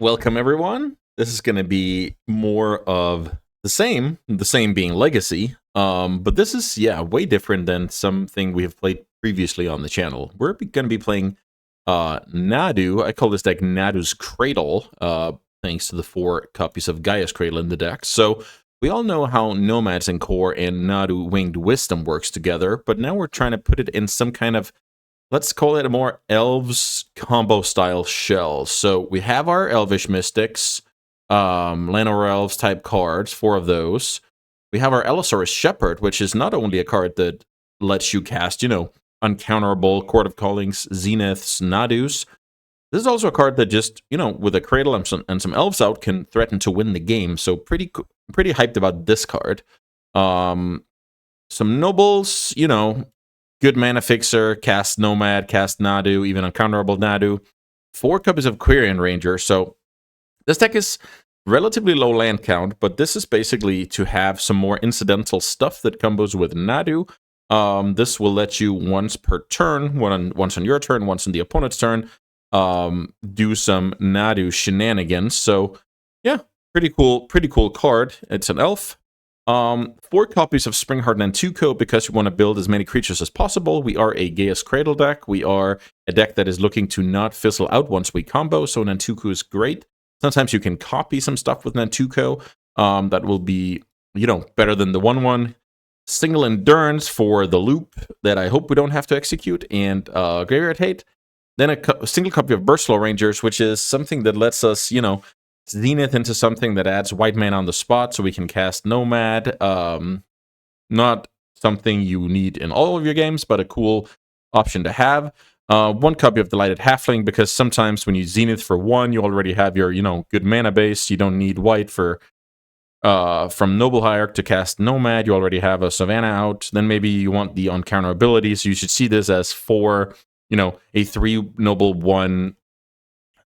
Welcome everyone. This is going to be more of the same being Legacy. But this is way different than something we have played previously on the channel. We're going to be playing Nadu. I call this deck Nadu's Cradle, thanks to the 4 copies of Gaia's Cradle in the deck. So we all know how Nomads and Core and Nadu Winged Wisdom works together, but now we're trying to put it in some kind of, let's call it a more Elves combo style shell. So we have our Elvish Mystics, Llanowar Elves type cards, 4 of those. We have our Allosaurus Shepherd, which is not only a card that lets you cast, uncounterable Court of Callings, Zeniths, Nadus. This is also a card that just, with a Cradle and some Elves out, can threaten to win the game. So pretty hyped about this card. Some Nobles, good mana fixer, cast Nomad, cast Nadu, even uncounterable Nadu. 4 copies of Quirion Ranger. So this deck is relatively low land count, but this is basically to have some more incidental stuff that combos with Nadu. This will let you once per turn, once on your turn, once on the opponent's turn, do some Nadu shenanigans. So yeah, pretty cool card. It's an elf. 4 copies of Springheart Nantuko because we want to build as many creatures as possible. We are a Gaia's Cradle deck. We are a deck that is looking to not fizzle out once we combo, so Nantuko is great. Sometimes you can copy some stuff with Nantuko that will be, better than the 1/1. Single Endurance for the loop that I hope we don't have to execute, and Graveyard Hate. Then a single copy of Burslow Rangers, which is something that lets us, Zenith into something that adds white mana on the spot so we can cast Nomad. Not something you need in all of your games, but a cool option to have. 1 copy of Delighted Halfling, because sometimes when you Zenith for 1, you already have your, good mana base. You don't need white for from Noble Hierarch to cast Nomad. You already have a Savannah out. Then maybe you want the uncounterability, so you should see this as 4, a 3 Noble 1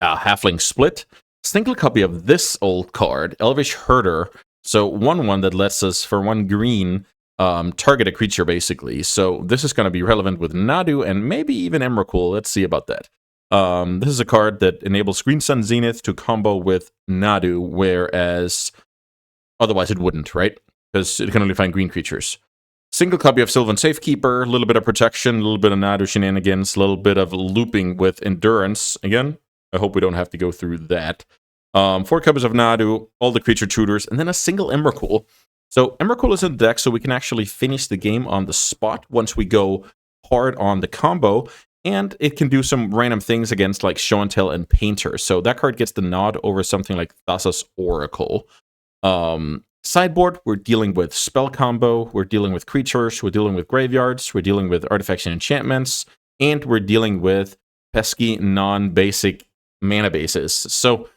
Halfling split. Single copy of this old card, Elvish Herder. So 1/1 that lets us, for 1 green, target a creature, basically. So this is going to be relevant with Nadu and maybe even Emrakul. Let's see about that. This is a card that enables Green Sun Zenith to combo with Nadu, whereas otherwise it wouldn't, right? Because it can only find green creatures. Single copy of Sylvan Safekeeper, a little bit of protection, a little bit of Nadu shenanigans, a little bit of looping with Endurance. Again, I hope we don't have to go through that. 4 copies of Nadu, all the creature tutors, and then a single Emrakul. So Emrakul is in the deck, so we can actually finish the game on the spot once we go hard on the combo, and it can do some random things against like Show and Tell and Painter. So that card gets the nod over something like Thassa's Oracle. Sideboard, we're dealing with spell combo, we're dealing with creatures, we're dealing with graveyards, we're dealing with artifacts and enchantments, and we're dealing with pesky non-basic mana bases. So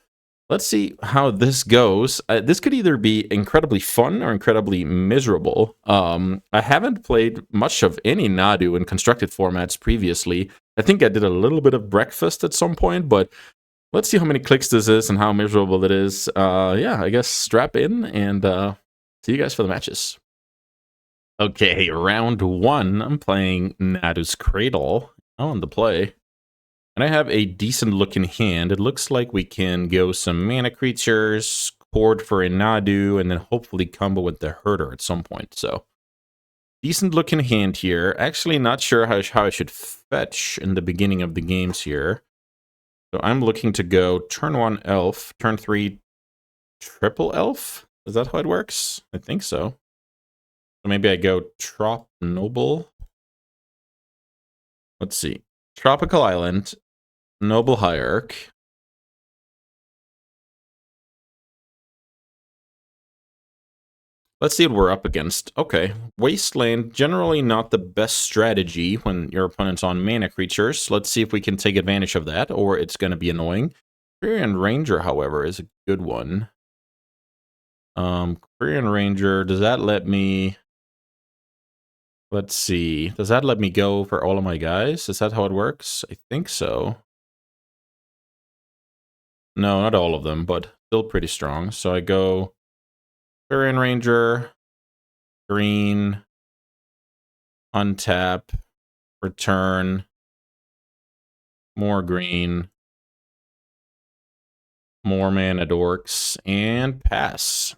let's see how this goes. This could either be incredibly fun or incredibly miserable. I haven't played much of any Nadu in constructed formats previously. I think I did a little bit of Breakfast at some point, but let's see how many clicks this is and how miserable it is. Yeah, I guess strap in and see you guys for the matches. Okay, round 1. I'm playing Nadu's Cradle on the play. And I have a decent looking hand. It looks like we can go some mana creatures, cord for a Nadu, and then hopefully combo with the Herder at some point. So, decent looking hand here. Actually, not sure how I should fetch in the beginning of the games here. So I'm looking to go turn 1 Elf, turn 3 triple Elf. Is that how it works? I think so. So maybe I go Trop Noble. Let's see. Tropical Island, Noble Hierarch. Let's see what we're up against. Okay, Wasteland, generally not the best strategy when your opponent's on mana creatures. Let's see if we can take advantage of that, or it's going to be annoying. Quirion Ranger, however, is a good one. Quirion Ranger, does that let me... Let's see, does that let me go for all of my guys? Is that how it works? I think so. No, not all of them, but still pretty strong. So I go Quirion Ranger, green, untap, return, more green, More mana dorks, and pass.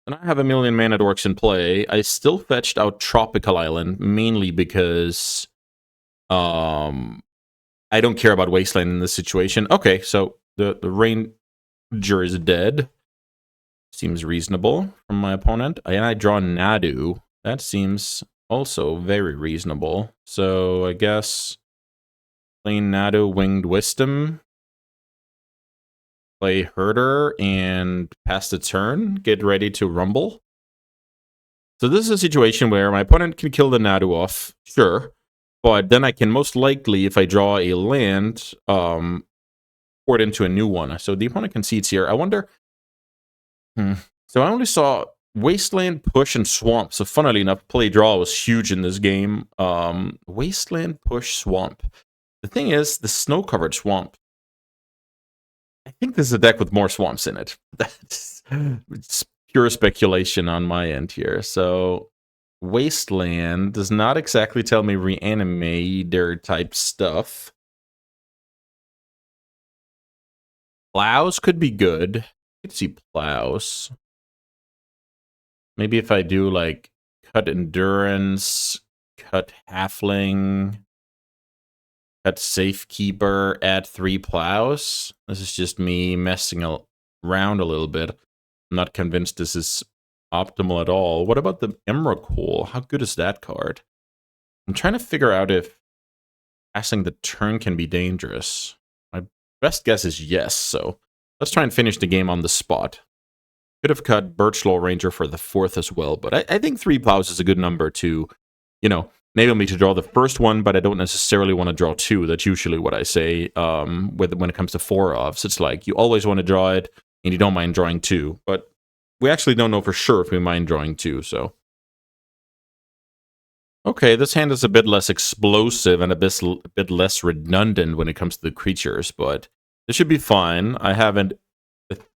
And I have a million mana dorks in play. I still fetched out Tropical Island, mainly because I don't care about Wasteland in this situation. Okay, so the Ranger is dead. Seems reasonable from my opponent. And I draw Nadu. That seems also very reasonable. So I guess playing Nadu, Winged Wisdom, play Herder, and pass the turn, get ready to rumble. So this is a situation where my opponent can kill the Nadu off, sure, but then I can most likely, if I draw a land, pour it into a new one. So the opponent concedes here. I wonder... So I only saw Wasteland, Push, and Swamp. So funnily enough, play draw was huge in this game. Wasteland, Push, Swamp. The thing is, the snow-covered swamp. I think this is a deck with more swamps in it. That's it's pure speculation on my end here. So Wasteland does not exactly tell me Reanimator type stuff. Plows could be good. I could see Plows. Maybe if I do like cut Endurance, cut Halfling, cut Safekeeper, add 3 Plows. This is just me messing around a little bit. I'm not convinced this is optimal at all. What about the Emrakul? How good is that card? I'm trying to figure out if passing the turn can be dangerous. My best guess is yes, so let's try and finish the game on the spot. Could have cut Birchlaw Ranger for the 4th as well, but I think 3 Plows is a good number to, you know, enable me to draw the first one, but I don't necessarily want to draw 2. That's usually what I say when it comes to 4-offs. It's like, you always want to draw it, and you don't mind drawing 2, but we actually don't know for sure if we mind drawing 2, so... Okay, this hand is a bit less explosive and a bit less redundant when it comes to the creatures, but this should be fine. I haven't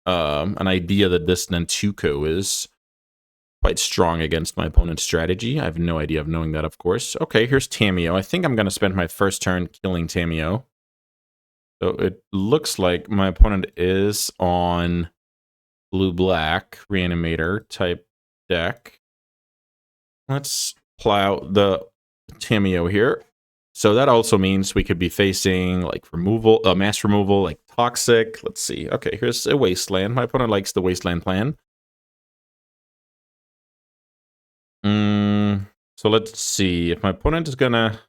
an idea that this Nantuko is quite strong against my opponent's strategy. I have no idea of knowing that, of course. Okay, here's Tamiyo. I think I'm going to spend my first turn killing Tamiyo. So it looks like my opponent is on blue-black Reanimator type deck. Let's plow the Tamiyo here. So that also means we could be facing like removal, mass removal, like Toxic. Let's see. Okay, here's a Wasteland. My opponent likes the Wasteland plan. So let's see if my opponent is gonna...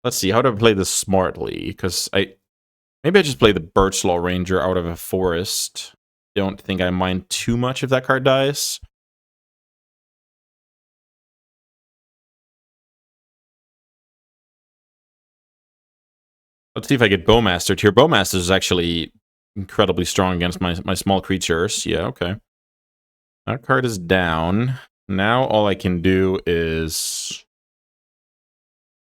Let's see, how do I play this smartly? Because maybe I just play the Birchlaw Ranger out of a forest. Don't think I mind too much if that card dies. Let's see if I get Bowmastered here. Bowmaster is actually incredibly strong against my small creatures. Yeah, okay. That card is down. Now all I can do is...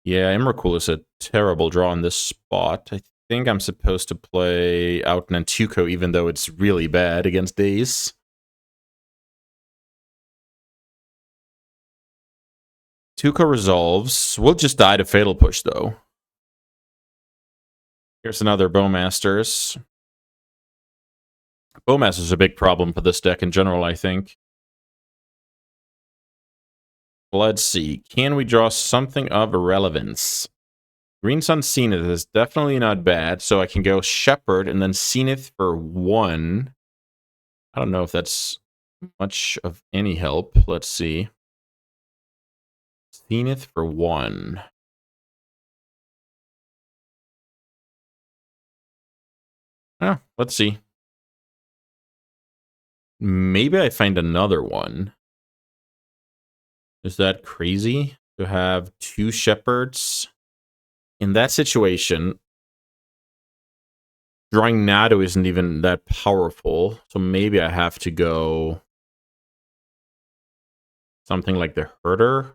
Yeah, Emrakul is a terrible draw in this spot. I think I'm supposed to play out Nantuko, even though it's really bad against Daze. Tuco resolves. We'll just die to Fatal Push, though. Here's another Bowmasters. Bowmaster's a big problem for this deck in general, I think. Let's see. Can we draw something of relevance? Green Sun Zenith is definitely not bad, so I can go Shepherd and then Zenith for 1. I don't know if that's much of any help. Let's see. Zenith for 1. Oh, let's see. Maybe I find another one. Is that crazy to have 2 Shepherds? In that situation, drawing Nadu isn't even that powerful, so maybe I have to go something like the Herder.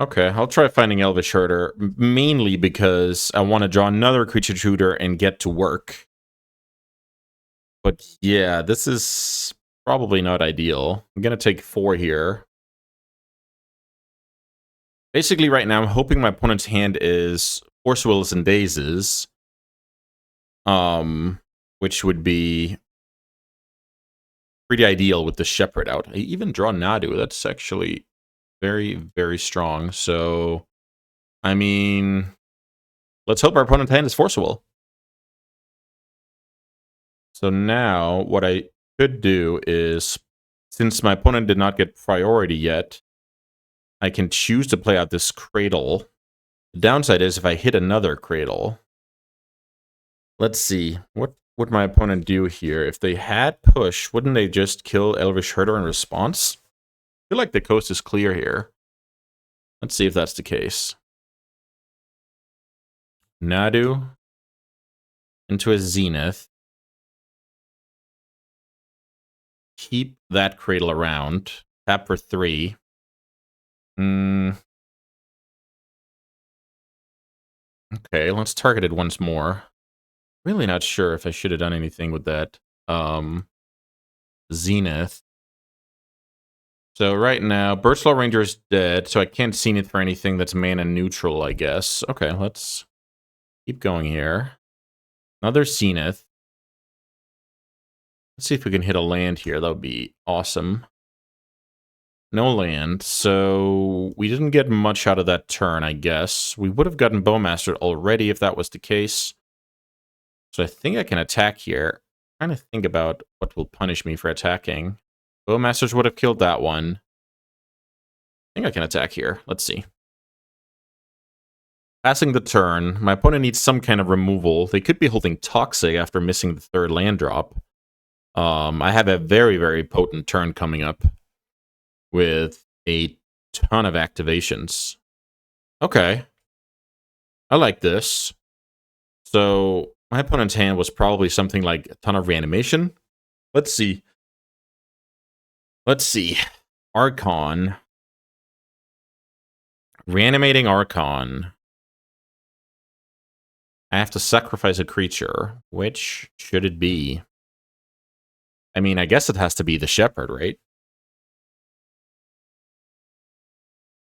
Okay, I'll try finding Elvish Herder, mainly because I want to draw another creature tutor and get to work. But yeah, this is probably not ideal. I'm going to take 4 here. Basically, right now, I'm hoping my opponent's hand is Force Wills and Dazes. Which would be pretty ideal with the Shepherd out. I even draw Nadu. That's actually very, very strong. So, I mean, let's hope our opponent's hand is Force Will. So now, what I could do is, since my opponent did not get priority yet, I can choose to play out this Cradle. The downside is if I hit another Cradle. Let's see. What would my opponent do here? If they had push, wouldn't they just kill Elvish Herder in response? I feel like the coast is clear here. Let's see if that's the case. Nadu into a Zenith. Keep that Cradle around. Tap for 3. Okay, let's target it once more. Really not sure if I should have done anything with that Zenith. So right now, Birchlaw Ranger is dead, so I can't Zenith for anything that's mana neutral, I guess. Okay, let's keep going here. Another Zenith. Let's see if we can hit a land here. That would be awesome. No land, so we didn't get much out of that turn, I guess. We would have gotten Bowmaster already if that was the case. So I think I can attack here. I'm trying to think about what will punish me for attacking. Bowmasters would have killed that one. I think I can attack here. Let's see. Passing the turn, my opponent needs some kind of removal. They could be holding Toxic after missing the 3rd land drop. I have a very, very potent turn coming up with a ton of activations. Okay. I like this. So my opponent's hand was probably something like a ton of reanimation. Let's see. Let's see. Archon. Reanimating Archon. I have to sacrifice a creature. Which should it be? I mean, I guess it has to be the Shepherd, right?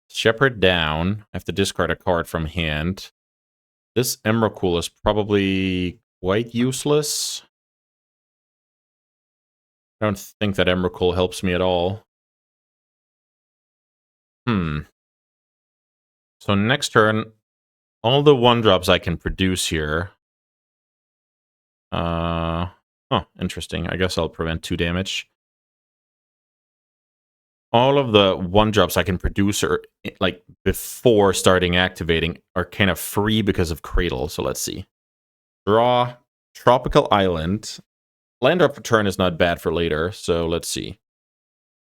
Shepherd down. I have to discard a card from hand. This Emrakul is probably quite useless. I don't think that Emrakul helps me at all. So next turn, all the 1-drops I can produce here. Interesting. I guess I'll prevent 2 damage. All of the 1-drops I can produce are, like, before starting activating are kind of free because of Cradle. So let's see. Draw Tropical Island. Land drop for turn is not bad for later, so let's see.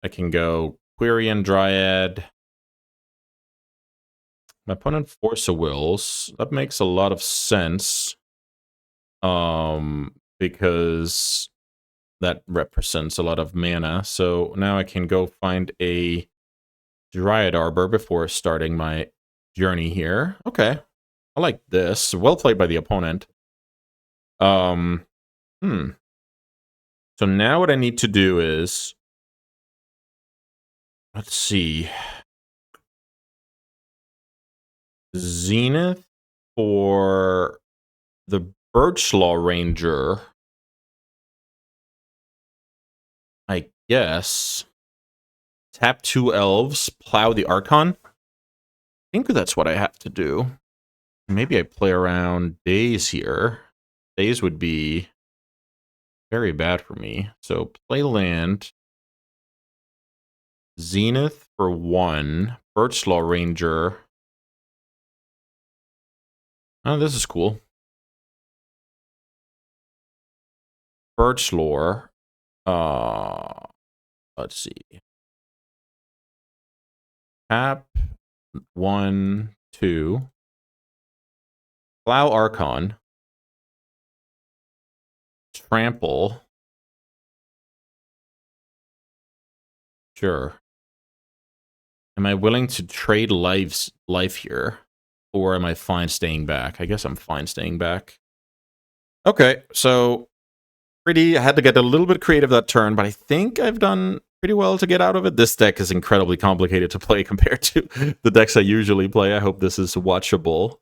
I can go Quirion Dryad. My opponent Force of Wills. That makes a lot of sense. Because that represents a lot of mana. So now I can go find a Dryad Arbor before starting my journey here. Okay. I like this. Well played by the opponent. So now what I need to do is, let's see. Zenith for the Birchlaw Ranger. I guess. Tap 2 Elves, plow the Archon. I think that's what I have to do. Maybe I play around Daze here. Daze would be very bad for me. So play land. Zenith for 1. Birchlaw Ranger. Oh, this is cool. Birchlaw. Let's see. Tap 1, 2. Plow Archon. Trample. Sure. Am I willing to trade life here? Or am I fine staying back? I guess I'm fine staying back. Okay, so I had to get a little bit creative that turn, but I think I've done pretty well to get out of it. This deck is incredibly complicated to play compared to the decks I usually play. I hope this is watchable.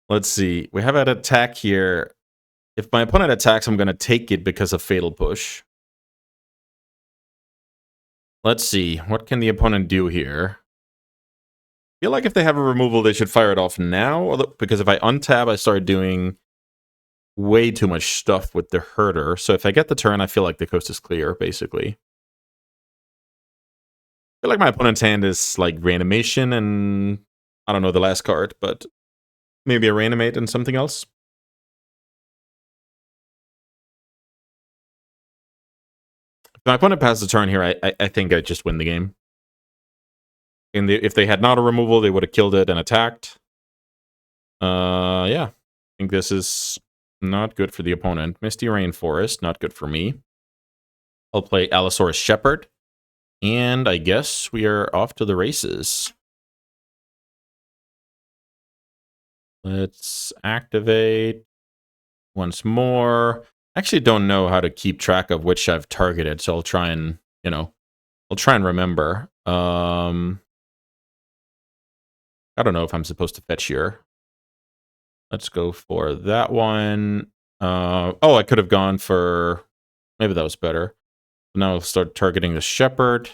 Let's see. We have an attack here. If my opponent attacks, I'm going to take it because of Fatal Push. Let's see. What can the opponent do here? I feel like if they have a removal, they should fire it off now. Because if I untap, I start doing way too much stuff with the Herder. So if I get the turn, I feel like the coast is clear, basically. I feel like my opponent's hand is like Reanimation and I don't know the last card, but maybe a Reanimate and something else. If my opponent passes the turn here, I think I just win the game. And if they had not a removal, they would have killed it and attacked. Yeah. I think this is not good for the opponent. Misty Rainforest, not good for me. I'll play Allosaurus Shepherd. And I guess we are off to the races. Let's activate once more. I actually don't know how to keep track of which I've targeted, so I'll try and, I'll try and remember. I don't know if I'm supposed to fetch here. Let's go for that one. Oh, I could have gone for... Maybe that was better. Now I'll start targeting the Shepherd.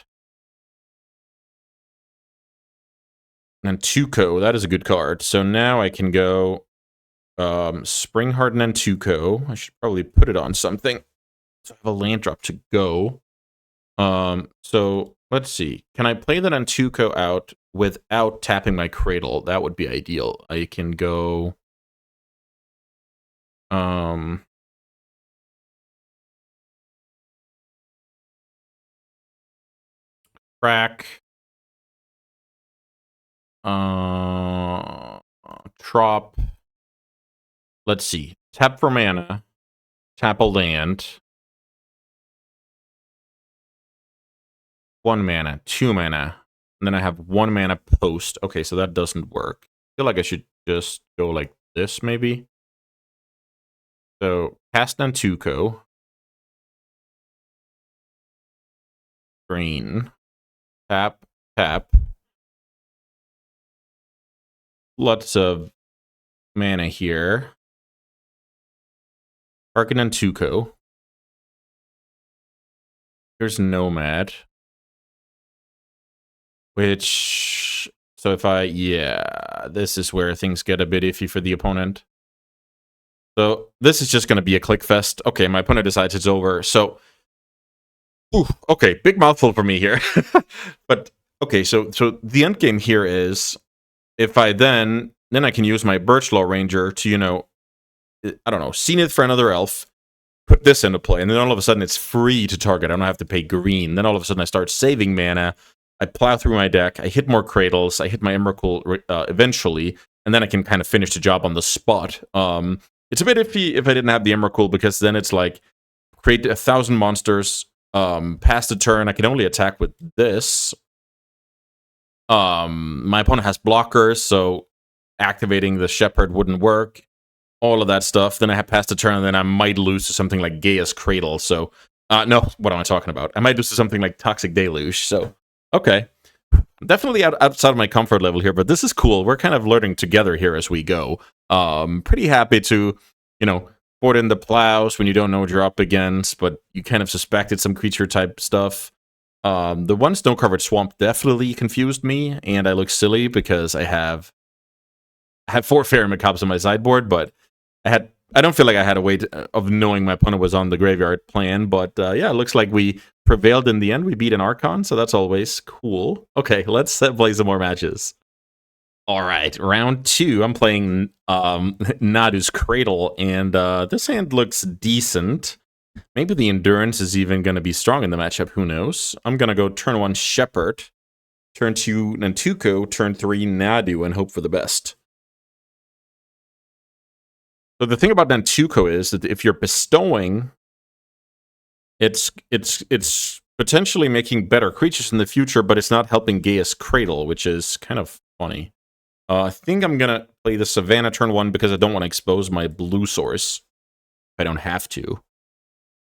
And Tuco, that is a good card. So now I can go Springheart and Tuco. I should probably put it on something. So I have a land drop to go. So let's see. Can I play that Tuco out without tapping my Cradle? That would be ideal. I can go... Crack. Trop. Let's see. Tap for mana. Tap a land. 1 mana. 2 mana. And then I have 1 mana post. Okay, so that doesn't work. I feel like I should just go like this, maybe. So, cast Tuco. Green. Tap. Tap. Lots of mana here. Arcan Tuco. Here's Nomad. Which... So if I... Yeah, this is where things get a bit iffy for the opponent. So this is just going to be a click fest. Okay, my opponent decides it's over. So... Ooh, okay, big mouthful for me here. But, okay, so the end game here is... If I then I can use my Birchlaw Ranger to, I don't know, Zenith for another elf, put this into play, and then all of a sudden it's free to target. I don't have to pay green. Then all of a sudden I start saving mana. I plow through my deck. I hit more Cradles. I hit my Emrakul eventually, and then I can kind of finish the job on the spot. It's a bit iffy if I didn't have the Emrakul, because then it's like, create 1,000 monsters, pass the turn. I can only attack with this. My opponent has blockers, so activating the Shepherd wouldn't work. All of that stuff. Then I have passed the turn, and then I might lose to something like Gaia's Cradle. So, no, what am I talking about? I might lose to something like Toxic Deluge. So, okay. Definitely outside of my comfort level here, but this is cool. We're kind of learning together here as we go. Pretty happy to, board in the plows when you don't know what you're up against, but you kind of suspected some creature type stuff. The one snow-covered swamp definitely confused me, and I look silly because I have 4 Fairy Macabres on my sideboard, but I don't feel like I had a way of knowing my opponent was on the graveyard plan, but yeah, it looks like we prevailed in the end. We beat an Archon, so that's always cool. Okay, let's play some more matches. All right, round 2. I'm playing Nadu's Cradle, and this hand looks decent. Maybe the Endurance is even going to be strong in the matchup. Who knows? I'm going to go turn 1 Shepherd, turn 2 Nantuko, turn 3 Nadu, and hope for the best. So the thing about Nantuko is that if you're bestowing, it's potentially making better creatures in the future, but it's not helping Gaia's Cradle, which is kind of funny. I think I'm going to play the Savannah turn 1 because I don't want to expose my blue source. I don't have to.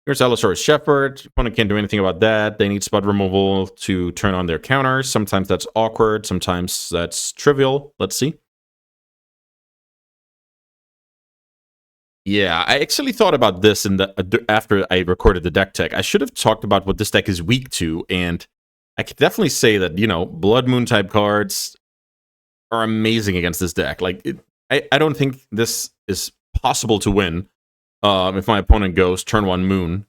Here's Allosaurus Shepherd. Opponent can't do anything about that. They need spot removal to turn on their counters. Sometimes that's awkward. Sometimes that's trivial. Let's see. Yeah, I actually thought about this in the after I recorded the deck tech. I should have talked about what this deck is weak to, and I could definitely say that, you know, Blood Moon type cards are amazing against this deck. Like, I don't think this is possible to win if my opponent goes turn 1 Moon.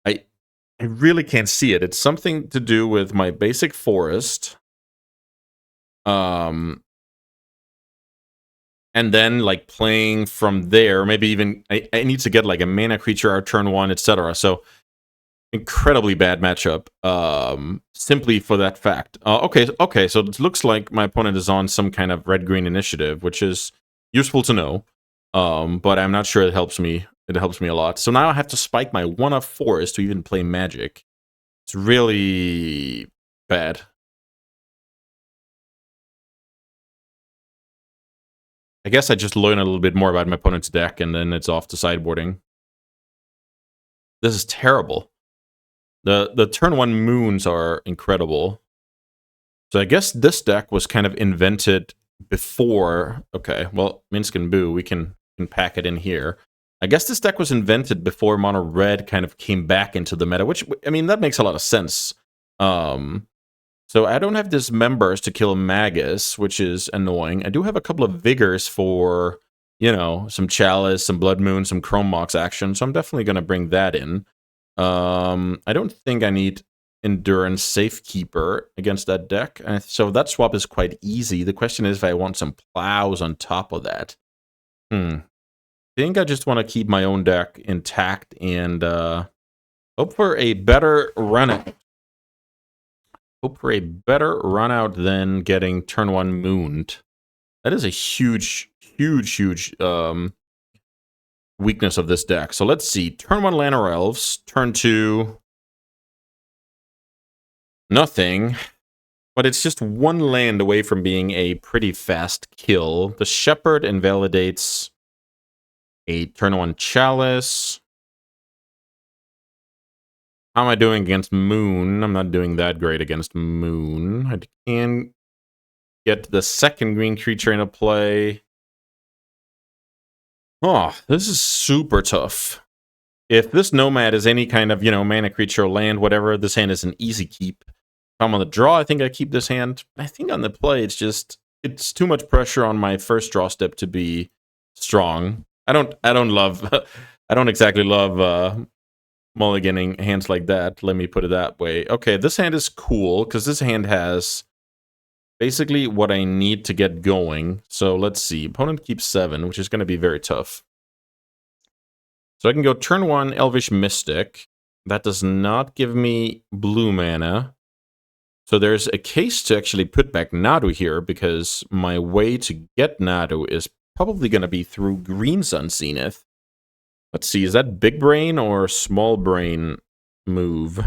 I really can't see it. It's something to do with my basic forest. And then like playing from there, maybe even I need to get like a mana creature out turn 1, etc. So incredibly bad matchup. Simply for that fact. Okay, so it looks like my opponent is on some kind of red-green initiative, which is useful to know. But I'm not sure it helps me. It helps me a lot. So now I have to spike my 1-of forest to even play magic. It's really bad. I guess I just learn a little bit more about my opponent's deck, and then it's off to sideboarding. This is terrible. The turn 1 moons are incredible. So I guess this deck was kind of invented before... Okay, well, Minsk and Boo, we can pack it in here. I guess this deck was invented before Mono Red kind of came back into the meta, which, I mean, that makes a lot of sense. So I don't have Dismembers to kill Magus, which is annoying. I do have a couple of Vigors for, you know, some Chalice, some Blood Moon, some Chrome Mox action, so I'm definitely going to bring that in. I don't think I need Endurance Safekeeper against that deck, so that swap is quite easy. The question is if I want some Plows on top of that. I think I just want to keep my own deck intact and hope for a better run. Hope for a better run out than getting turn 1 mooned. That is a huge weakness of this deck. So let's see. Turn 1 land or elves. Turn 2 nothing. But it's just 1 land away from being a pretty fast kill. The Shepherd invalidates a turn 1 Chalice. How am I doing against Moon? I'm not doing that great against Moon. I can get the second green creature into play. Oh, this is super tough. If this Nomad is any kind of, you know, mana creature or land, whatever, this hand is an easy keep. If I'm on the draw, I think I keep this hand. I think on the play, it's too much pressure on my first draw step to be strong. I don't exactly love mulliganing hands like that. Let me put it that way. Okay, this hand is cool because this hand has basically what I need to get going. So let's see. Opponent keeps 7, which is going to be very tough. So I can go turn 1 Elvish Mystic. That does not give me blue mana. So there's a case to actually put back Nadu here because my way to get Nadu is probably going to be through Green Sun Zenith. Let's see, is that big brain or small brain move?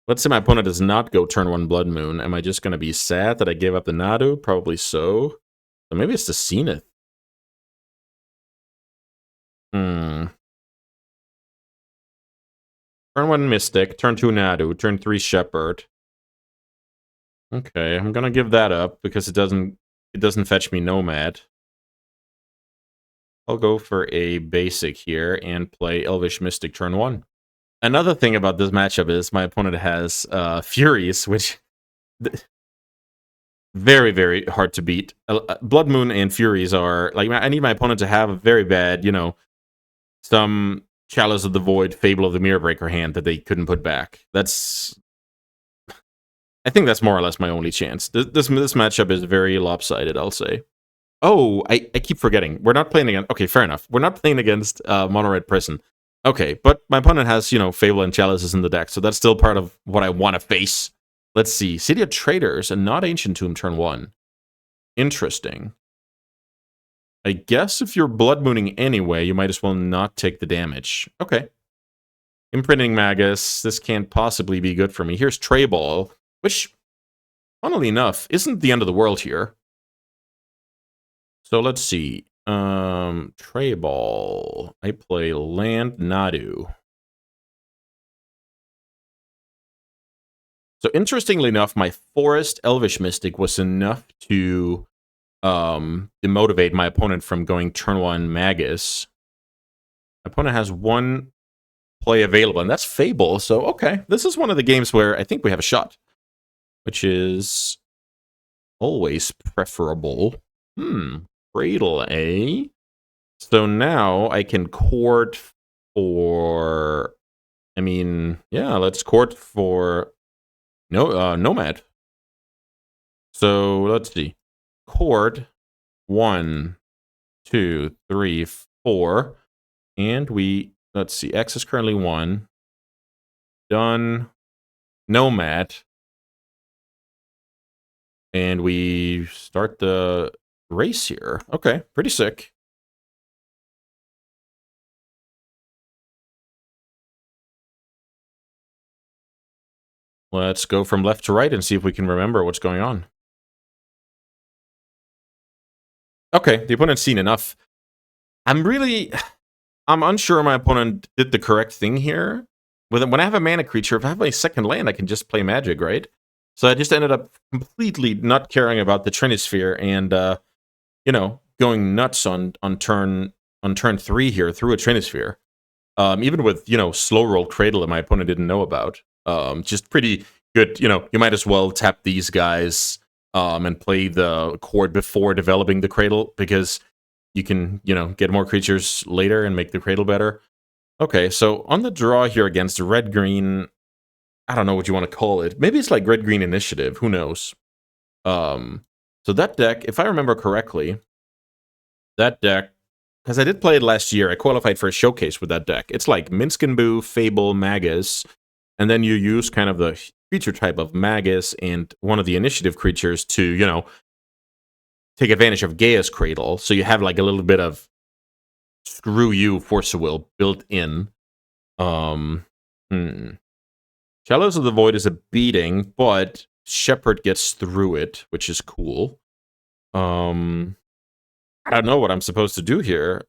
Let's say my opponent does not go turn 1 Blood Moon. Am I just going to be sad that I gave up the Nadu? Probably so. So maybe it's the Zenith. Turn 1 Mystic, turn 2 Nadu, turn 3 Shepherd. Okay, I'm going to give that up because it doesn't fetch me Nomad. I'll go for a basic here and play Elvish Mystic turn 1. Another thing about this matchup is my opponent has Furies, which very, very hard to beat. Blood Moon and Furies are like, I need my opponent to have a very bad, you know, some Chalice of the Void, Fable of the Mirrorbreaker hand that they couldn't put back. I think that's more or less my only chance. This matchup is very lopsided, I'll say. Oh, I keep forgetting. We're not playing against... Okay, fair enough. We're not playing against Mono Red Prison. Okay, but my opponent has, you know, Fable and Chalices in the deck, so that's still part of what I want to face. Let's see. City of Traders and not Ancient Tomb turn 1. Interesting. I guess if you're Blood Mooning anyway, you might as well not take the damage. Okay. Imprinting Magus. This can't possibly be good for me. Here's Tray Ball, which, funnily enough, isn't the end of the world here. So let's see. Tray Ball. I play land Nadu. So interestingly enough, my Forest Elvish Mystic was enough to demotivate my opponent from going turn 1 Magus. My opponent has one play available, and that's Fable. So, okay, this is one of the games where I think we have a shot, which is always preferable. Cradle, eh? So now I can court for... I mean, yeah, let's court for Nomad. So let's see. Court 1, 2, 3, 4. And we, let's see, X is currently 1. Done. Nomad. And we start the race here. Okay, pretty sick. Let's go from left to right and see if we can remember what's going on. Okay, the opponent's seen enough. I'm unsure my opponent did the correct thing here. When I have a mana creature, if I have a second land, I can just play Magic, right? So I just ended up completely not caring about the Trinisphere and, going nuts on turn 3 here through a Trinisphere. Even with, slow roll Cradle that my opponent didn't know about. Just pretty good, you might as well tap these guys and play the Chord before developing the Cradle, because you can, get more creatures later and make the Cradle better. Okay, so on the draw here against red-green, I don't know what you want to call it. Maybe it's like red-green initiative, who knows? So that deck, if I remember correctly, that deck, because I did play it last year, I qualified for a showcase with that deck. It's like Minsk and Boo, Fable, Magus, and then you use kind of the creature type of Magus and one of the initiative creatures to, take advantage of Gaia's Cradle. So you have like a little bit of screw you Force of Will built in. Shallows of the Void is a beating, but Shepherd gets through it, which is cool. I don't know what I'm supposed to do here.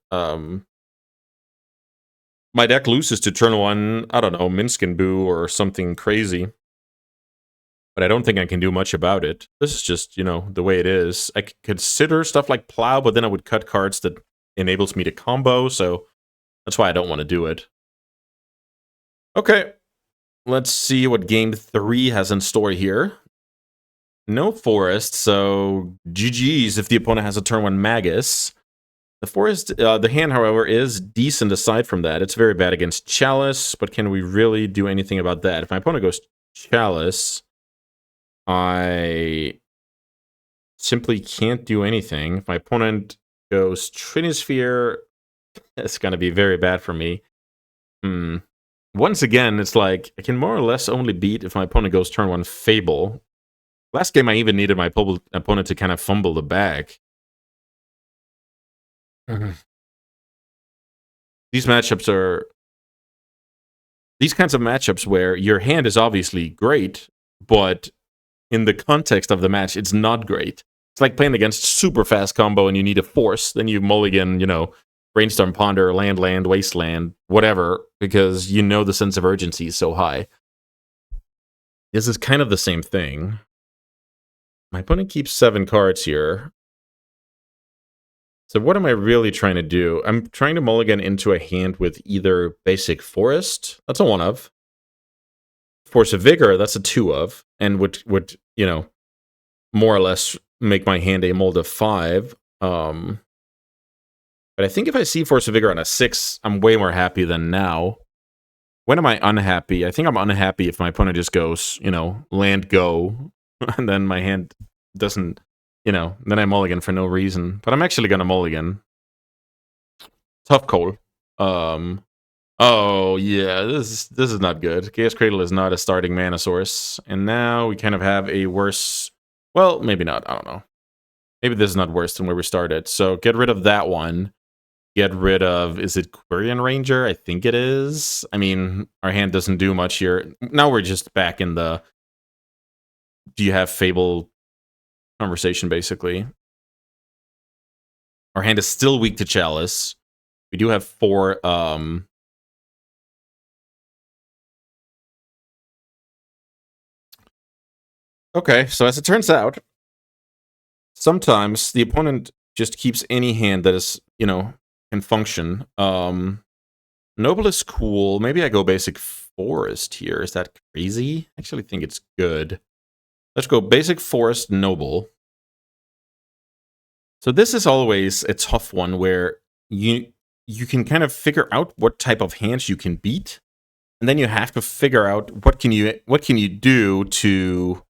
My deck loses to turn 1, I don't know, Minsk and Boo or something crazy. But I don't think I can do much about it. This is just, the way it is. I could consider stuff like Plow, but then I would cut cards that enables me to combo, so that's why I don't want to do it. Okay, let's see what game 3 has in store here. No Forest, so GG's if the opponent has a turn 1 Magus. The Forest, the hand, however, is decent aside from that. It's very bad against Chalice, but can we really do anything about that? If my opponent goes Chalice, I simply can't do anything. If my opponent goes Trinisphere, it's going to be very bad for me. Once again, it's like, I can more or less only beat if my opponent goes turn 1 Fable. Last game, I even needed my opponent to kind of fumble the bag. These matchups are... These kinds of matchups where your hand is obviously great, but in the context of the match, it's not great. It's like playing against super fast combo and you need a force. Then you mulligan, Brainstorm, Ponder, Land, Wasteland, whatever, because the sense of urgency is so high. This is kind of the same thing. My opponent keeps 7 cards here. So what am I really trying to do? I'm trying to mulligan into a hand with either basic Forest, that's a 1 of. Force of Vigor, that's a 2 of, and would more or less make my hand a mold of 5. But I think if I see Force of Vigor on a 6, I'm way more happy than now. When am I unhappy? I think I'm unhappy if my opponent just goes, land go, and then my hand doesn't, then I mulligan for no reason. But I'm actually going to mulligan. Tough call. Oh, yeah, this is not good. Chaos Cradle is not a starting mana source. And now we kind of have a worse... Well, maybe not. I don't know. Maybe this is not worse than where we started. So get rid of that one. Get rid of... Is it Quirion Ranger? I think it is. I mean, our hand doesn't do much here. Now we're just back in the... Do you have Fable conversation, basically. Our hand is still weak to Chalice. We do have 4... Okay, so as it turns out, sometimes the opponent just keeps any hand that is, can function. Noble is cool. Maybe I go basic forest here. Is that crazy? I actually think it's good. Let's go basic forest noble. So this is always a tough one where you can kind of figure out what type of hands you can beat, and then you have to figure out what can you do to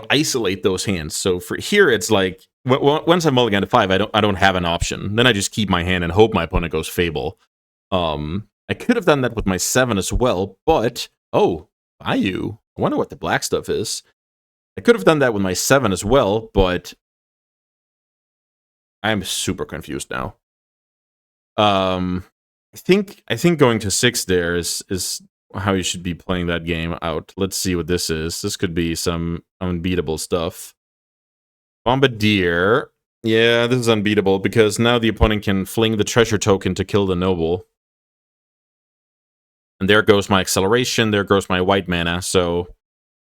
isolate those hands. So for here, it's like once I mulligan to 5, I don't have an option. Then I just keep my hand and hope my opponent goes Fable. I could have done that with my 7 as well, but Bayou. I wonder what the black stuff is. I could have done that with my 7 as well, but I'm super confused now. I think going to 6 there is how you should be playing that game out. Let's see what this is. This could be some unbeatable stuff. Bombardier. Yeah, this is unbeatable because now the opponent can fling the treasure token to kill the noble. And there goes my acceleration, there goes my white mana, so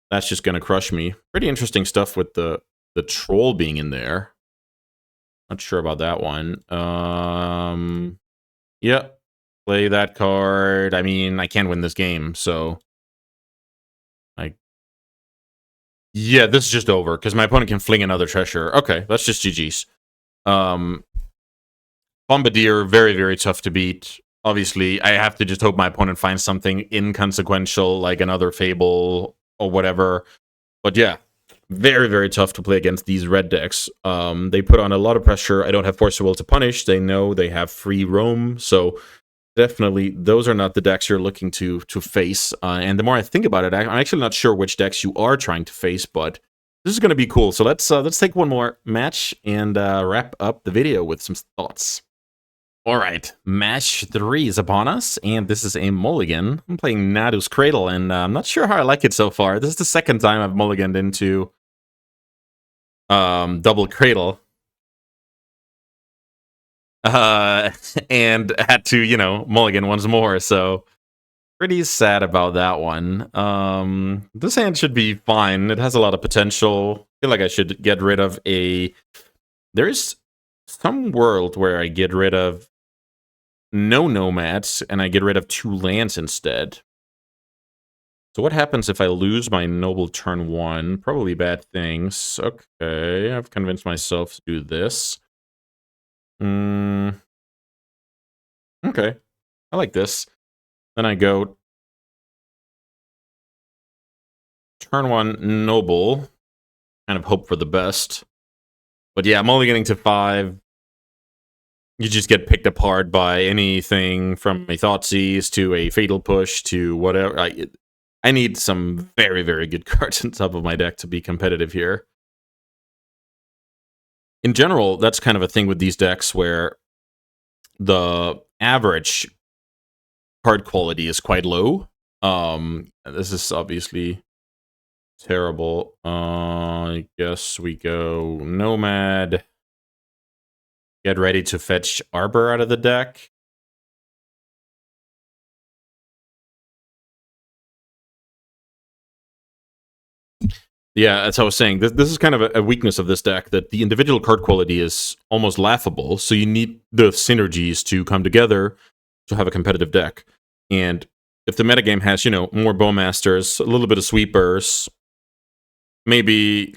that's just gonna crush me. Pretty interesting stuff with the troll being in there. Not sure about that one. Yeah. Play that card. I mean, I can't win this game, so yeah, this is just over because my opponent can fling another treasure. Okay, that's just GG's. Bombardier, very, very tough to beat. Obviously, I have to just hope my opponent finds something inconsequential, like another Fable or whatever. But yeah, very, very tough to play against these red decks. They put on a lot of pressure. I don't have Force of Will to punish. They know they have free roam, so definitely those are not the decks you're looking to face. And the more I think about it, I'm actually not sure which decks you are trying to face, but this is going to be cool. So let's take one more match and wrap up the video with some thoughts. All right, match 3 is upon us, and this is a mulligan. I'm playing Nadu's Cradle, and I'm not sure how I like it so far. This is the second time I've mulliganed into double Cradle. And had to, mulligan once more, so pretty sad about that one. This hand should be fine. It has a lot of potential. I feel like I should get rid of there's some world where I get rid of no nomads and I get rid of 2 lands instead. So what happens if I lose my noble turn 1? Probably bad things. Okay, I've convinced myself to do this. Okay, I like this. Then I go turn 1 noble, kind of hope for the best. But yeah, I'm only getting to 5. You just get picked apart by anything from a Thoughtseize to a Fatal Push to whatever. I need some very, very good cards on top of my deck to be competitive here. In general, that's kind of a thing with these decks where the average card quality is quite low. This is obviously terrible. I guess we go Nomad. Get ready to fetch Arbor out of the deck. Yeah, that's how I was saying. This is kind of a weakness of this deck, that the individual card quality is almost laughable, so you need the synergies to come together to have a competitive deck. And if the metagame has, more Bowmasters, a little bit of Sweepers, maybe,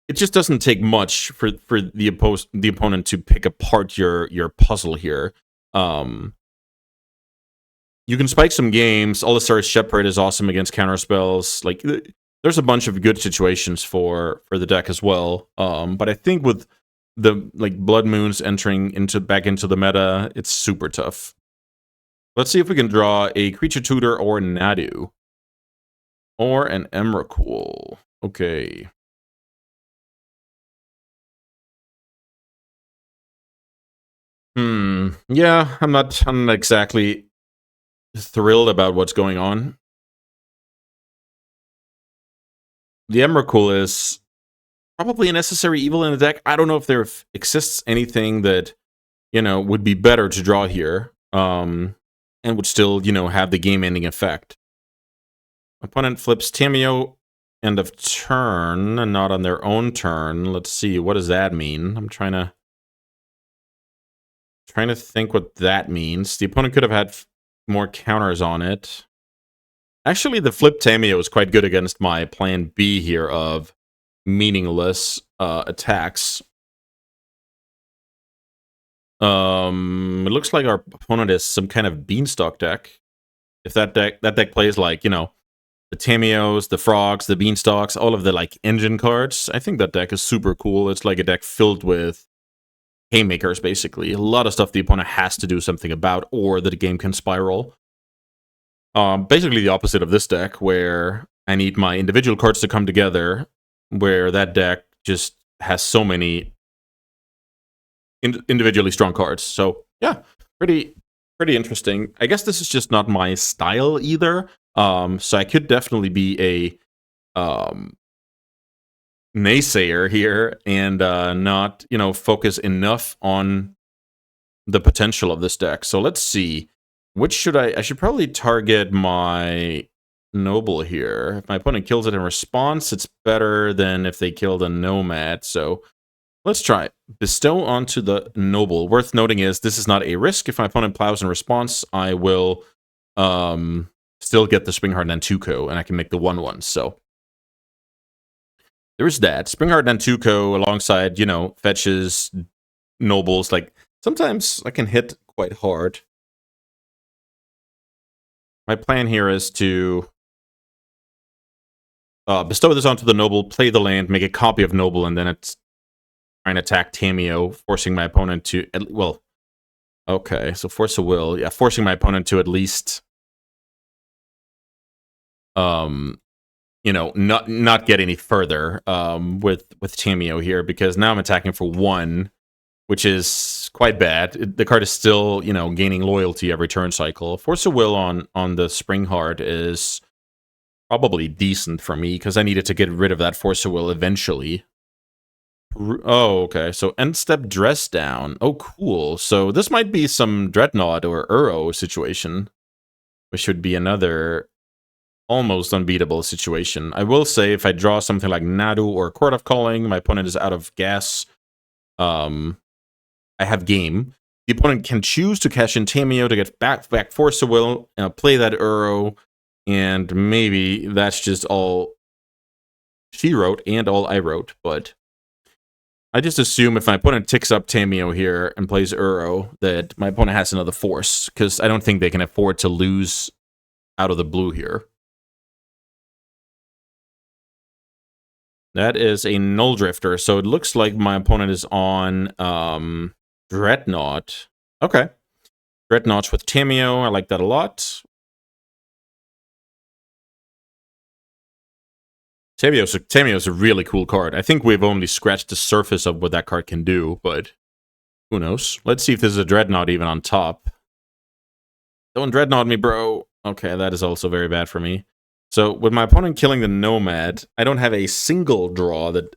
it just doesn't take much for the opponent to pick apart your puzzle here. You can spike some games. All-Star Shepherd is awesome against counterspells. There's a bunch of good situations for the deck as well. But I think with the Blood Moons entering back into the meta, it's super tough. Let's see if we can draw a Creature Tutor or Nadu. Or an Emrakul. Okay. Yeah, I'm not exactly thrilled about what's going on. The Emrakul is probably a necessary evil in the deck. I don't know if there exists anything that, would be better to draw here, and would still, have the game-ending effect. Opponent flips Tameo end of turn and not on their own turn. Let's see, what does that mean? I'm trying to think what that means. The opponent could have had more counters on it. Actually, the flip Tameo is quite good against my plan B here of meaningless attacks. It looks like our opponent is some kind of beanstalk deck. If that deck plays like, you know, the Tameos, the Frogs, the Beanstalks, all of the like engine cards, I think that deck is super cool. It's like a deck filled with haymakers, basically. A lot of stuff the opponent has to do something about, or that the game can spiral. Basically the opposite of this deck, where I need my individual cards to come together, where that deck just has so many individually strong cards. So yeah, pretty interesting. I guess this is just not my style either. So I could definitely be a naysayer here and not, you know, focus enough on the potential of this deck. So let's see. Which should I should probably target my Noble here. If my opponent kills it in response, it's better than if they killed a Nomad. So let's try it. Bestow onto the Noble. Worth noting is this is not a risk. If my opponent plows in response, I will still get the Springheart Nantuko, and I can make the 1/1. So there's that. Springheart Nantuko alongside, you know, fetches, Nobles. Like, sometimes I can hit quite hard. My plan here is to bestow this onto the Noble, play the land, make a copy of Noble, and then it's trying to attack Tameo, forcing my opponent to, well, okay, so force a will, yeah, forcing my opponent to at least, you know, not get any further with Tameo here, because now I'm attacking for 1, which is quite bad. The card is still, you know, gaining loyalty every turn cycle. Force a will on the Springheart is probably decent for me, because I needed to get rid of that Force a will eventually. Oh, okay. So end step dress down. Oh, cool. So this might be some Dreadnought or Uro situation, which would be another almost unbeatable situation. I will say if I draw something like Nadu or Court of Calling, my opponent is out of gas. I have game. The opponent can choose to cash in Tameo to get back Force of Will, play that Uro, and maybe that's just all she wrote and all I wrote, but I just assume if my opponent ticks up Tameo here and plays Uro, that my opponent has another force, because I don't think they can afford to lose out of the blue here. That is a Null Drifter, so it looks like my opponent is on Dreadnought. Okay. Dreadnoughts with Tameo, I like that a lot. Tameo's a really cool card. I think we've only scratched the surface of what that card can do, but who knows? Let's see if there's a Dreadnought even on top. Don't Dreadnought me, bro. Okay, that is also very bad for me. So with my opponent killing the Nomad, I don't have a single draw that,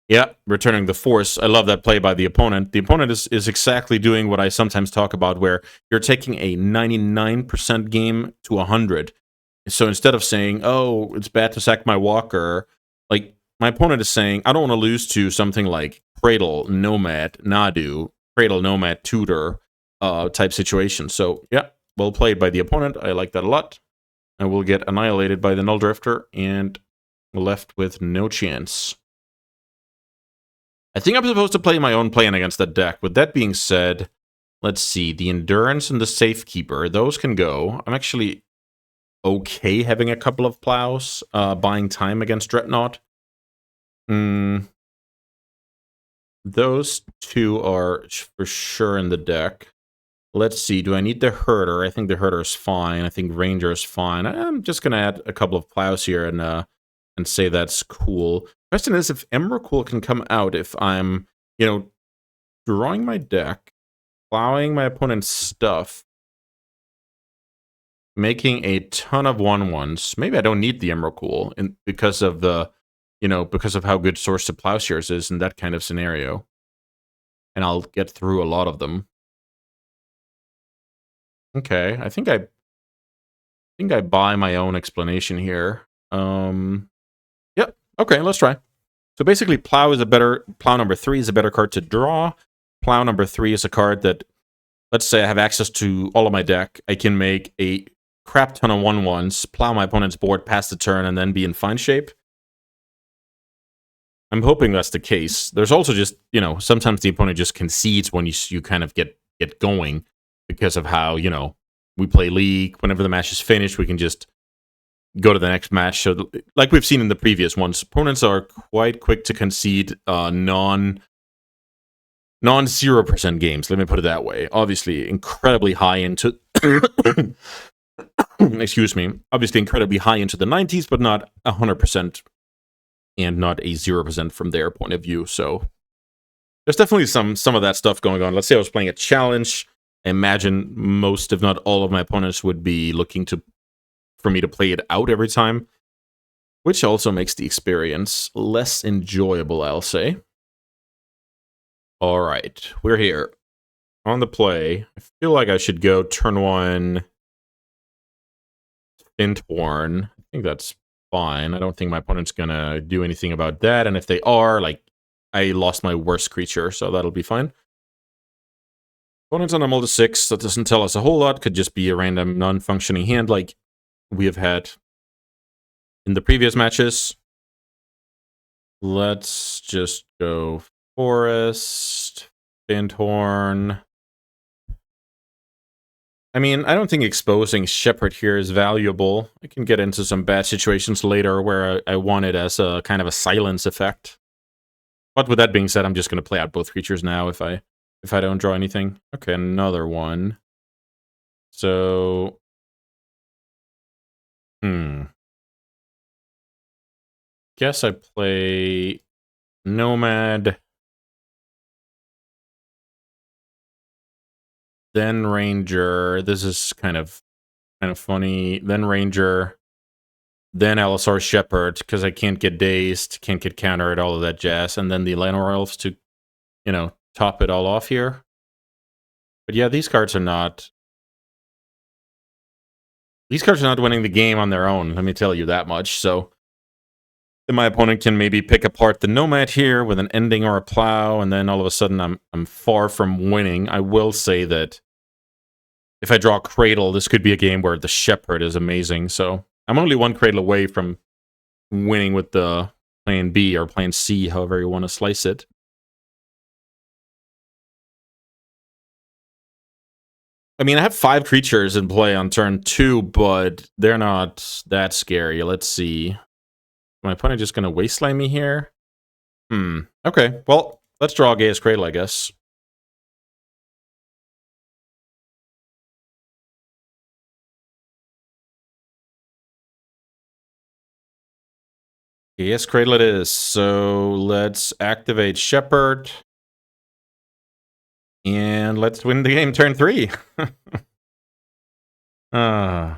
yeah, returning the Force. I love that play by the opponent. The opponent is exactly doing what I sometimes talk about, where you're taking a 99% game to 100. So instead of saying, oh, it's bad to sack my Walker, like, my opponent is saying, I don't want to lose to something like Cradle, Nomad, Nadu, Cradle, Nomad, Tutor type situation. So, yeah, well played by the opponent. I like that a lot. I will get annihilated by the Null Drifter and left with no chance. I think I'm supposed to play my own plan against that deck. With that being said, let's see. The Endurance and the Safekeeper, those can go. I'm actually okay having a couple of plows, buying time against Dreadnought. Those two are for sure in the deck. Let's see, do I need the Herder? I think the Herder is fine. I think Ranger is fine. I'm just going to add a couple of plows here and say that's cool. Question is if Emrakul can come out if I'm, you know, drawing my deck, plowing my opponent's stuff, making a ton of 1/1s. Maybe I don't need the Emrakul because of the, you know, because of how good Source to Plowshares is in that kind of scenario. And I'll get through a lot of them. Okay, I think I buy my own explanation here. Yeah, okay, let's try. So basically, Plow number 3 is a better card to draw. Plow number 3 is a card that, let's say I have access to all of my deck. I can make a crap ton of 1/1s, plow my opponent's board past the turn, and then be in fine shape. I'm hoping that's the case. There's also just, sometimes the opponent just concedes when you kind of get going because of how, we play League. Whenever the match is finished, we can just go to the next match. So, like we've seen in the previous ones, opponents are quite quick to concede non 0% games. Let me put it that way. Obviously, incredibly high into excuse me. Obviously, incredibly high into the 90s, but not 100%, and not a 0% from their point of view. So there's definitely some of that stuff going on. Let's say I was playing a challenge. I imagine most, if not all, of my opponents would be looking for me to play it out every time, which also makes the experience less enjoyable, I'll say. All right, we're here on the play. I feel like I should go turn 1 Fintworn. I think that's fine. I don't think my opponent's gonna do anything about that, and if they are, I lost my worst creature, so that'll be fine. Opponent's on a multi 6. That doesn't tell us a whole lot. Could just be a random non-functioning hand like we have had in the previous matches. Let's just go Forest, Findhorn. I mean, I don't think exposing Shepherd here is valuable. I can get into some bad situations later where I want it as a kind of a silence effect. But with that being said, I'm just going to play out both creatures now if I don't draw anything. Okay, another one. So, guess I play Nomad, then Ranger. This is kind of funny. Then Ranger, then LSR Shepherd, because I can't get dazed, can't get countered, all of that jazz, and then the Llanowar Elves to, top it all off here. But yeah, these cards are not winning the game on their own, let me tell you that much. So then my opponent can maybe pick apart the Nomad here with an Ending or a Plow, and then all of a sudden I'm far from winning. I will say that if I draw Cradle, this could be a game where the Shepherd is amazing. So I'm only one Cradle away from winning with the plan B or plan C, however you want to slice it. I mean, I have 5 creatures in play on turn 2, but they're not that scary. Let's see. My opponent just going to wasteland me here? Okay, well, let's draw Gaia's Cradle, I guess. Gaia's Cradle it is. So let's activate Shepherd. And let's win the game turn 3. Yeah,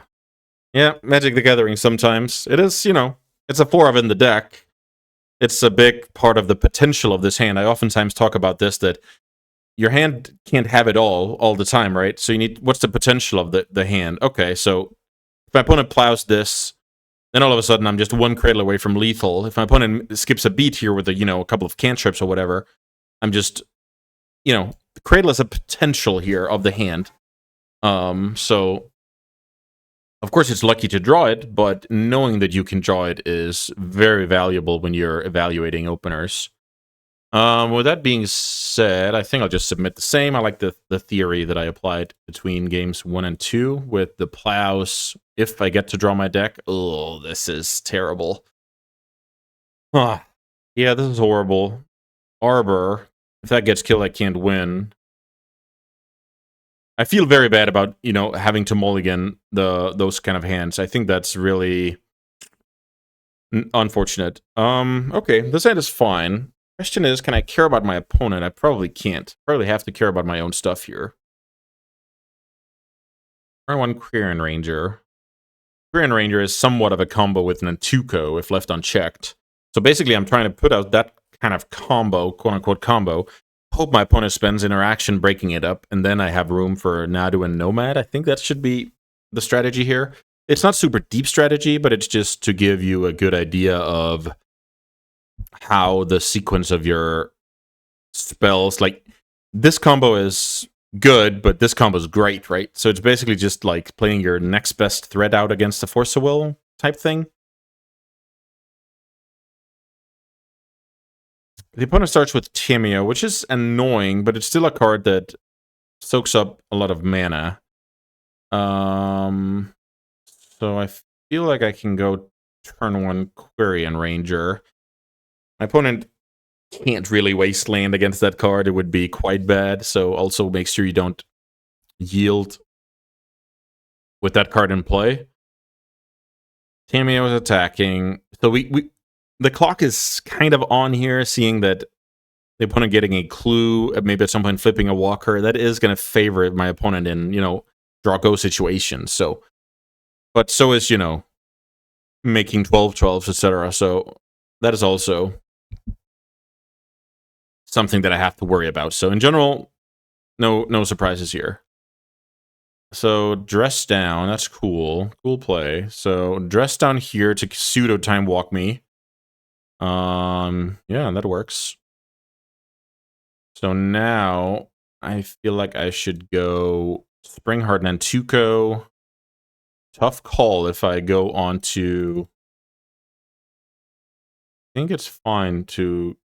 Magic the Gathering sometimes. It is, it's a 4 of in the deck. It's a big part of the potential of this hand. I oftentimes talk about this, that your hand can't have it all the time, right? So you need, what's the potential of the hand? Okay, so if my opponent plows this, then all of a sudden I'm just 1 Cradle away from lethal. If my opponent skips a beat here with a couple of cantrips or whatever, I'm just, the Cradle is a potential here of the hand. So of course it's lucky to draw it, but knowing that you can draw it is very valuable when you're evaluating openers. With that being said, I think I'll just submit the same. I like the theory that I applied between games 1 and 2 with the plows. If I get to draw my deck, oh, this is terrible. Yeah, this is horrible. Arbor, if that gets killed, I can't win. I feel very bad about, having to mulligan those kind of hands. I think that's really unfortunate. Okay, this hand is fine. Question is, can I care about my opponent? I probably can't. Probably have to care about my own stuff here. Turn 1 Quirion Ranger. Quirion Ranger is somewhat of a combo with Nantuko if left unchecked. So basically, I'm trying to put out that kind of combo, quote-unquote combo. Hope my opponent spends interaction breaking it up, and then I have room for Nadu and Nomad. I think that should be the strategy here. It's not super deep strategy, but it's just to give you a good idea of how the sequence of your spells, like this combo is good, but this combo is great, right? So it's basically just like playing your next best threat out against the Force of Will type thing. The opponent starts with Timeo, which is annoying, but it's still a card that soaks up a lot of mana. So I feel like I can go turn 1 Quirion Ranger. My opponent can't really wasteland against that card. It would be quite bad. So also make sure you don't yield with that card in play. Tamio is attacking. So the clock is kind of on here, seeing that the opponent getting a clue, maybe at some point flipping a walker. That is going to favor my opponent in, draw go situations. So, but so is, making 12/12s, etc. So that is also something that I have to worry about. So in general, no surprises here. So dress down, that's cool. Cool play. So dress down here to pseudo time walk me. Yeah, that works. So now I feel like I should go Springheart and Tuco. Tough call if I go on to. I think it's fine to.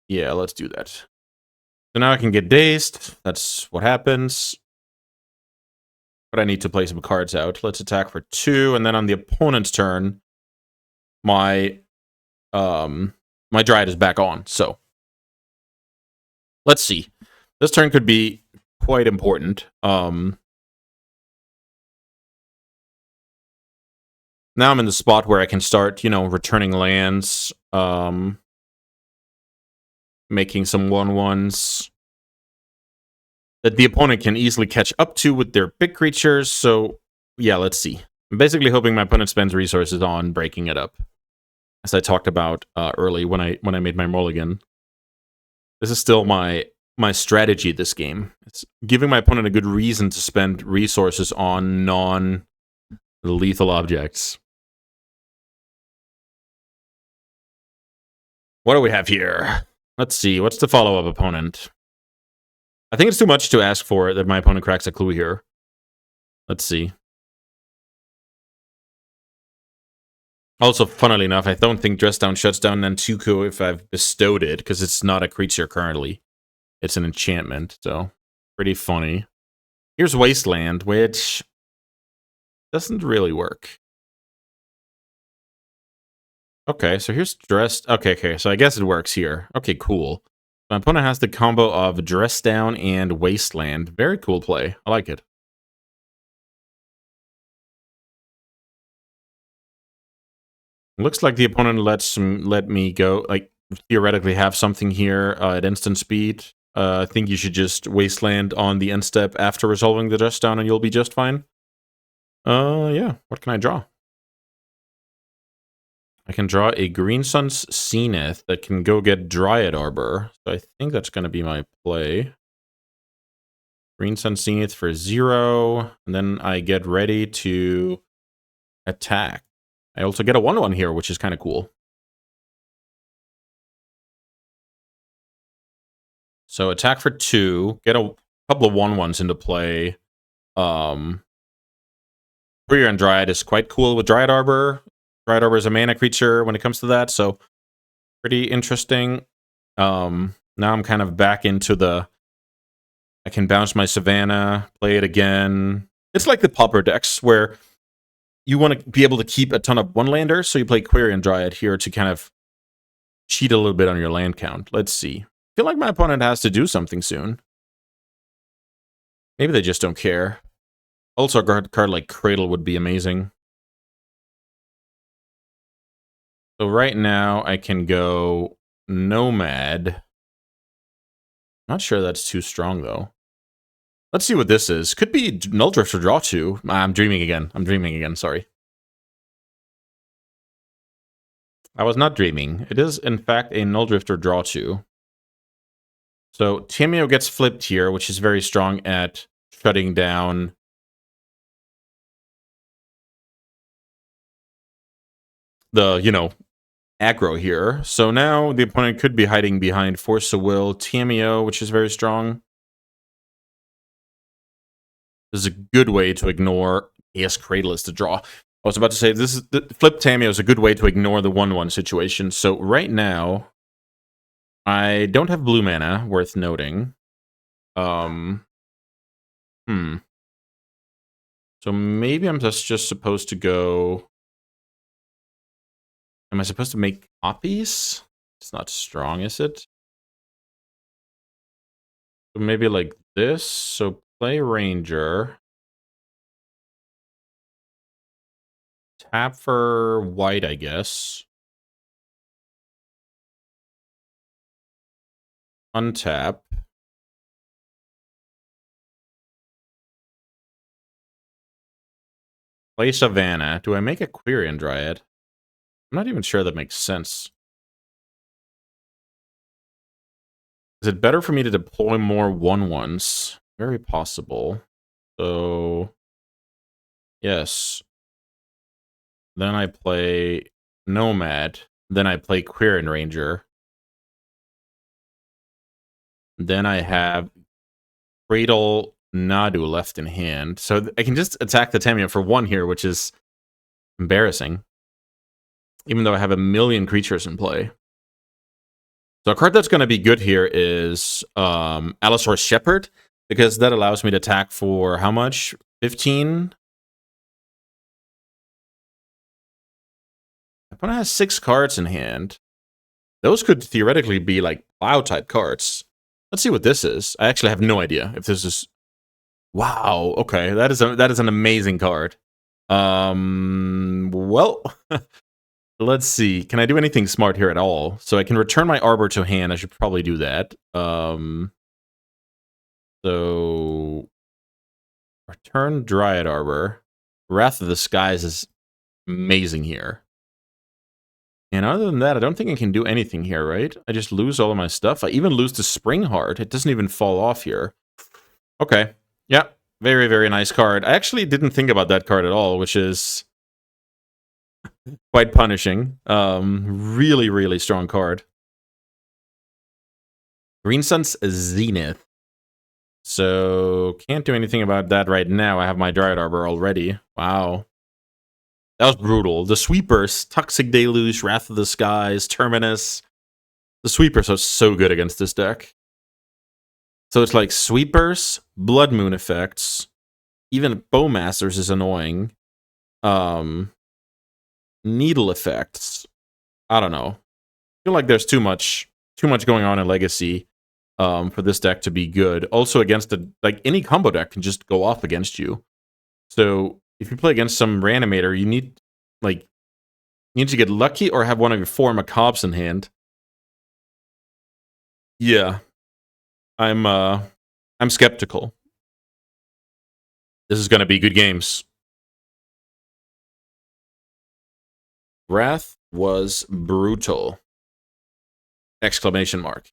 Yeah, let's do that. So now I can get dazed. That's what happens. But I need to play some cards out. Let's attack for 2, and then on the opponent's turn, my Dryad is back on. So let's see. This turn could be quite important. Now I'm in the spot where I can start, returning lands, making some 1/1s that the opponent can easily catch up to with their big creatures. So yeah, let's see. I'm basically hoping my opponent spends resources on breaking it up, as I talked about early when I made my mulligan. This is still my strategy this game. It's giving my opponent a good reason to spend resources on non-lethal objects. What do we have here? Let's see. What's the follow-up opponent? I think it's too much to ask for that my opponent cracks a clue here. Let's see. Also, funnily enough, I don't think Dress Down shuts down Nantuko if I've bestowed it, because it's not a creature currently. It's an enchantment, so pretty funny. Here's Wasteland, which doesn't really work. Okay, so here's Dressed. Okay, so I guess it works here. Okay, cool. My opponent has the combo of Dress Down and Wasteland. Very cool play. I like it. Looks like the opponent let me go, like, theoretically have something here at instant speed. I think you should just Wasteland on the end step after resolving the Dress Down and you'll be just fine. Yeah. What can I draw? I can draw a Green Sun's Zenith that can go get Dryad Arbor. So I think that's going to be my play. Green Sun Zenith for 0. And then I get ready to attack. I also get a 1/1 here, which is kind of cool. So attack for 2. Get a couple of 1/1s into play. Courier and Dryad is quite cool with Dryad Arbor. Dryad Arbor is a mana creature when it comes to that, so pretty interesting. Now I'm kind of back into the... I can bounce my Savannah, play it again. It's like the Pauper decks, where you want to be able to keep a ton of one-landers, so you play Query and Dryad here to kind of cheat a little bit on your land count. Let's see. I feel like my opponent has to do something soon. Maybe they just don't care. Also, a card like Cradle would be amazing. So right now, I can go Nomad. Not sure that's too strong, though. Let's see what this is. Could be Null Drift or Draw 2. I'm dreaming again. Sorry. I was not dreaming. It is, in fact, a Null Drift or Draw 2. So Timeo gets flipped here, which is very strong at shutting down aggro here. So now the opponent could be hiding behind Force of Will, Tamiyo, which is very strong. This is a good way to ignore Chaos Cradle is the draw. I was about to say, this is the flip Tamiyo is a good way to ignore the 1-1 situation. So right now, I don't have blue mana, worth noting. So maybe I'm just supposed to go... Am I supposed to make copies? It's not strong, is it? So maybe like this. So play Ranger. Tap for white, I guess. Untap. Play Savannah. Do I make a Quirion Dryad? I'm not even sure that makes sense. Is it better for me to deploy more 1/1s? Very possible. So, yes. Then I play Nomad. Then I play Quirion Ranger. Then I have Cradle Nadu left in hand. So I can just attack the Tamiyo for 1 here, which is embarrassing. Even though I have a million creatures in play. So a card that's going to be good here is Allosaurus Shepherd, because that allows me to attack for how much? 15? My opponent has 6 cards in hand. Those could theoretically be like Plow-type cards. Let's see what this is. I actually have no idea if this is... Wow, okay, that is an amazing card. Well... Let's see. Can I do anything smart here at all? So I can return my Arbor to hand. I should probably do that. So return Dryad Arbor. Wrath of the Skies is amazing here. And other than that, I don't think I can do anything here, right? I just lose all of my stuff. I even lose the Spring Heart. It doesn't even fall off here. Okay. Yeah. Very, very nice card. I actually didn't think about that card at all, which is... quite punishing. Really, really strong card. Green Sun's Zenith. So, can't do anything about that right now. I have my Dryad Arbor already. Wow. That was brutal. The Sweepers, Toxic Deluge, Wrath of the Skies, Terminus. The Sweepers are so good against this deck. So it's like Sweepers, Blood Moon effects. Even Bowmasters is annoying. Needle effects. I don't know. I feel like there's too much going on in Legacy for this deck to be good. Also against like any combo deck can just go off against you. So if you play against some Reanimator, you need to get lucky or have one of your 4 Macabres in hand. Yeah. I'm skeptical. This is gonna be good games. Wrath was brutal! Exclamation mark.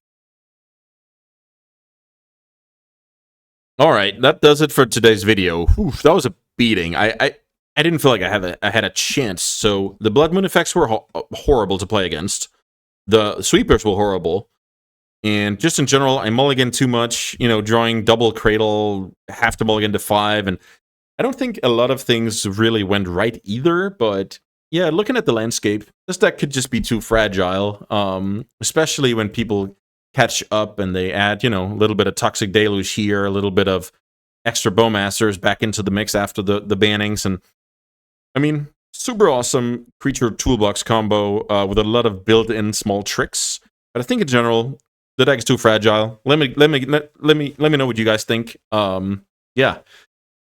Alright, that does it for today's video. Whew, that was a beating. I didn't feel like I had a chance. So the Blood Moon effects were horrible to play against. The Sweepers were horrible. And just in general, I mulligan too much, drawing double Cradle, have to mulligan to 5, and I don't think a lot of things really went right either, but yeah, looking at the landscape, this deck could just be too fragile, especially when people catch up and they add, a little bit of Toxic Deluge here, a little bit of extra Bowmasters back into the mix after the bannings, and I mean, super awesome creature toolbox combo with a lot of built-in small tricks, but I think in general, the deck is too fragile. Let me know what you guys think. Yeah.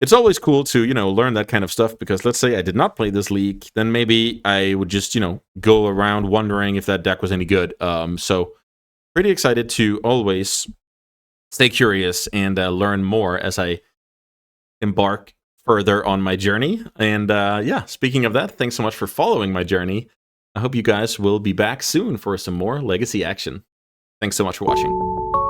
It's always cool to, learn that kind of stuff, because let's say I did not play this league, then maybe I would just, go around wondering if that deck was any good. So pretty excited to always stay curious and learn more as I embark further on my journey. And yeah, speaking of that, thanks so much for following my journey. I hope you guys will be back soon for some more Legacy action. Thanks so much for watching.